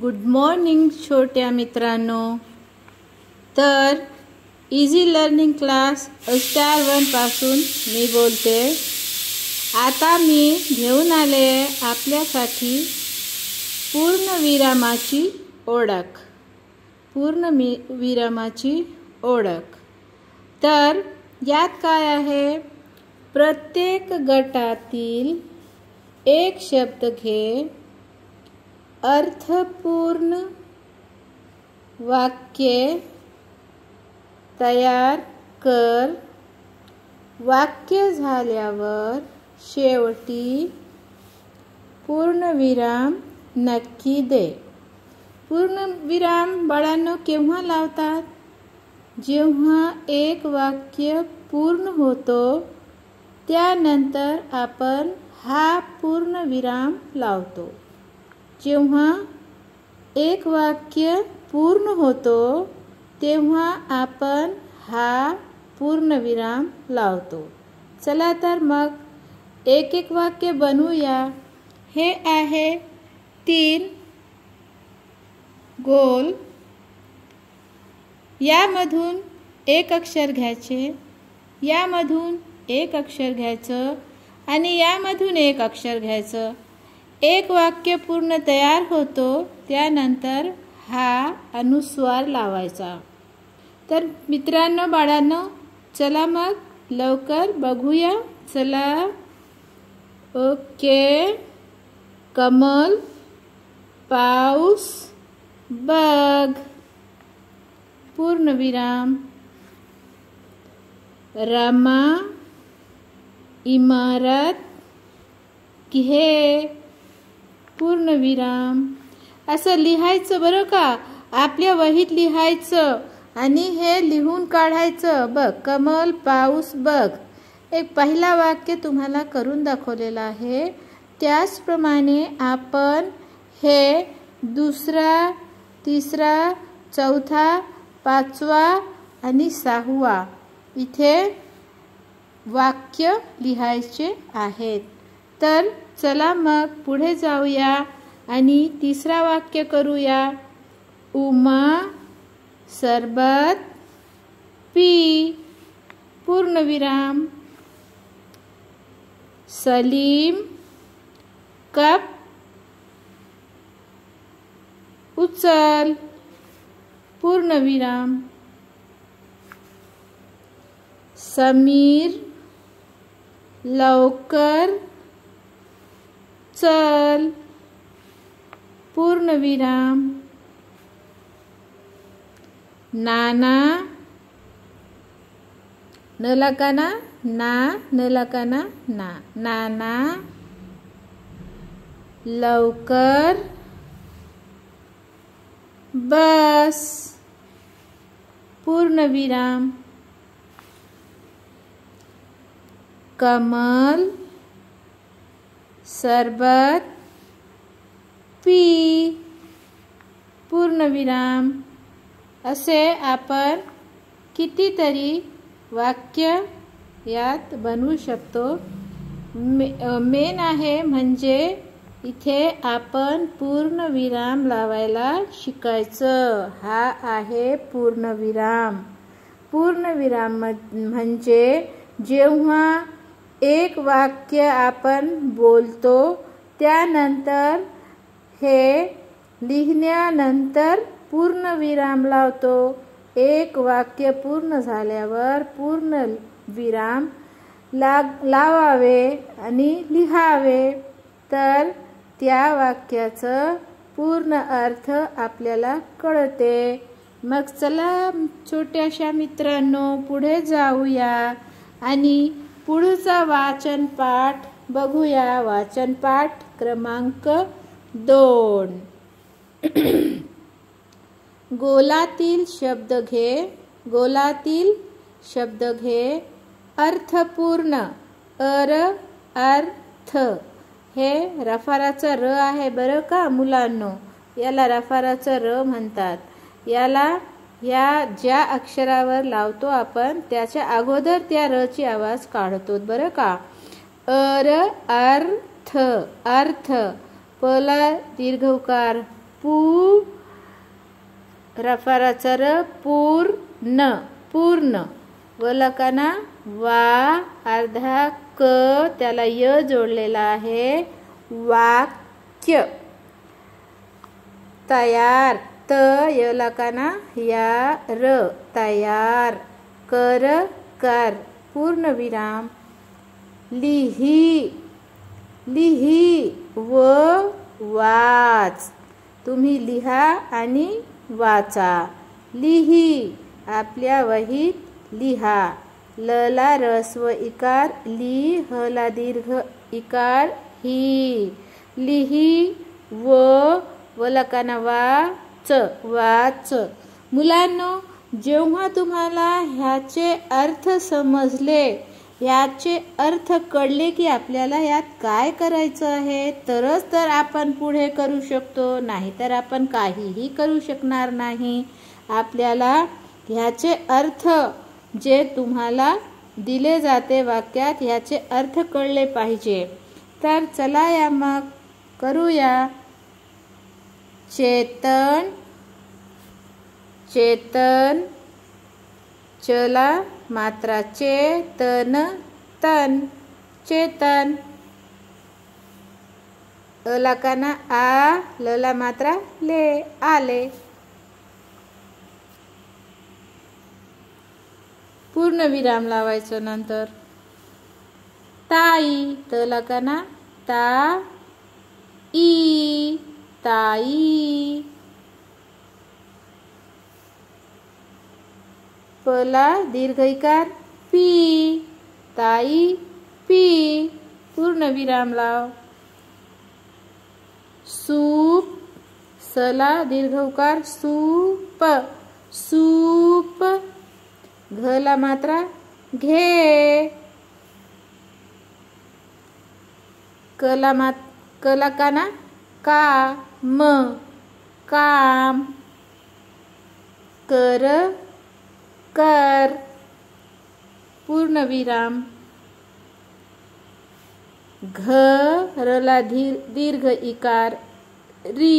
Good morning छोट्या मित्रांनो। तर इझी लर्निंग क्लास स्टार 1 पासून मी बोलते। आता मी घेऊन आले आपल्यासाठी पूर्णविरामाची ओळख। पूर्णविरामाची ओळख। तर यात काय आहे? प्रत्येक गटातील एक शब्द घे, अर्थपूर्ण वाक्य तयार कर। वाक्य झाल्यावर शेवटी पूर्णविराम नक्की दे। पूर्णविराम बाळांनो केव्हा लावतात? जेव्हा एक वाक्य पूर्ण होतो त्यानंतर आपण हा पूर्णविराम लावतो। जेव्हा एक वाक्य पूर्ण होतो तेव्हा आपण हा पूर्णविराम लावतो। चला तर मग एक एक वाक्य बनवूया। हे आहे 3 गोल। यामधून एक अक्षर घ्यायचे, यामधून एक अक्षर घ्यायचं आणि यामधून एक अक्षर घ्यायचं। एक वाक्य पूर्ण तयार होतो त्यानंतर हा अनुस्वार लावायचा। तर मित्रांनो बाळांनो चला मग लवकर बघूया। चला ओके। कमल, पाऊस, बघ, पूर्णविराम। रमा, इमारत, घे, पूर्णविराम। असं लिहायचं बरं का, आपल्या वहीत लिहायचं आणि हे लिहून काढायचं। बघ, कमल, पाऊस, बघ। एक पहिला वाक्य तुम्हाला करून दाखवलेला आहे। त्याचप्रमाणे आपण हे दुसरा, तिसरा, चौथा, पाचवा आणि 6वा इथे वाक्य लिहायचे आहेत। तर चला मग पुढे जाऊया आणि तिसरा वाक्य करूया। उमा सरबत पी, पूर्णविराम। सलीम कप उचल, पूर्णविराम। समीर लवकर चल, पूर्णविराम। नाना नलकाना ना, नलकाना ना, नाना लवकर बस, पूर्णविराम। कमल सरबत पी, पूर्णविराम। असे आपण कितीतरी वाक्य यात बनवू शकतो। मेन आहे म्हणजे इथे आपण पूर्णविराम लावायला शिकायचं। हा आहे पूर्णविराम। पूर्णविराम म्हणजे जेव्हा एक वाक्य आपण बोलतो त्यानंतर हे लिहिण्यानंतर पूर्णविराम लावतो। एक वाक्य पूर्ण झाल्यावर पूर्णविराम लावावे आणि लिहावे, तर त्या वाक्याचं पूर्ण अर्थ आपल्याला कळते। मग चला छोट्याशा मित्रांनो पुढे जाऊया आणि पुढचा वाचन पाठ बघूया। वाचन पाठ क्रमांक 2। गोलातील शब्द घे, गोलातील शब्द घे। अर्थपूर्ण, अर्थ हे रफाराचा र आहे बरं का मुलांनो। याला रफाराचा र म्हणतात। याला या ज्या अक्षरावर लावतो आपण त्याच्या अगोदर त्या र ची आवाज काढतो बरं का। अर्थ, अर्थ, पला दीर्घ उकार, रफाराचा र पूर्ण पूर्ण. वलकाना वा अर्धा क त्याला य जोडलेला आहे वाक्य. तयार त यलकाना या र तयार. कर कर पूर्णविराम. लिही लिही व वाच. तुम्ही लिहा आणि वाचा. लिही आपल्या वहीत लिहा. लला रस्व इकार ली हला दीर्घ इकार ही. लिही वलकाना वाच वाच. मुलांनो, जेव्हा तुम्हाला ह्याचे अर्थ समजले, याचे अर्थ कळले की आपल्याला यात काय करायचं आहे, तरच तर आपण पुढे करू शकतो, नाहीतर आपण काहीही करू शकणार नाही. आपल्याला ह्याचे अर्थ जे तुम्हाला दिले जाते वाक्यात, ह्याचे अर्थ कळले पाहिजे. तर चला या मग करूया. चेतन चेतन. चला मात्रा चेतन तन चेतन. अलकाना आ लला मात्रा ले आले. पूर्ण विराम लावायचं. नंतर ताई तलकाना ता ई ताई. पला दीर्घ इकार पी ताई पी. पूर्ण विराम लाव. सूप सला दीर्घ उकार सूप सूप. घला मात्रा घे. कलाकाना का म काम. कर कर पूर्ण विराम. घरला दीर्घ इकार री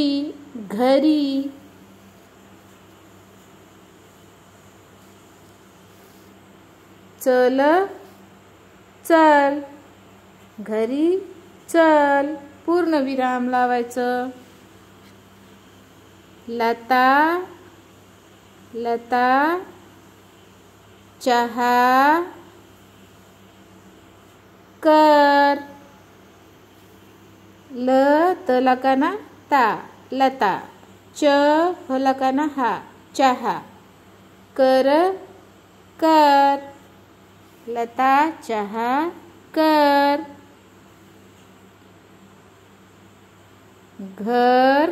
घरी. चल चल घरी चल. पूर्ण विराम लावायचं. लता लता चहा कर. ल तलकाना ता लता. च हलकाना हा चहा. कर कर लता चहा कर. घर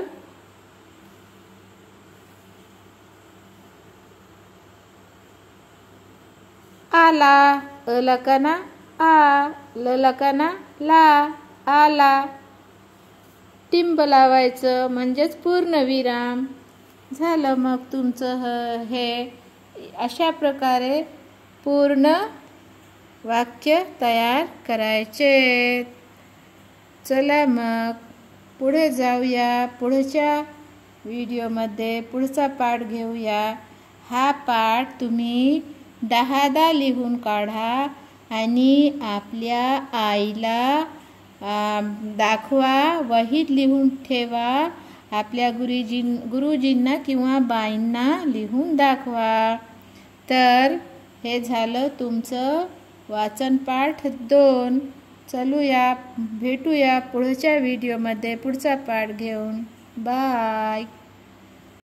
आला. अलकाना आ ललकाना ला आला. टिंब लावायचं म्हणजेच पूर्ण विराम झालं. मग तुमचं हे अशा प्रकारे पूर्ण वाक्य तयार करायचे. चला मग पुढे जाऊया. पुढच्या व्हिडिओमध्ये पुढचा पाठ घेऊया. हा पाठ तुम्ही 10दा लिहून काढा आणि आपल्या आईला दाखवा. वहीत लिहून ठेवा. आपल्या गुरुजींना किंवा बाईंना लिहून दाखवा. तर हे झालं तुमचं वाचन पाठ 2. चलूया भेटूया पुढच्या व्हिडिओमध्ये पुढचा पाठ घेऊन. बाय.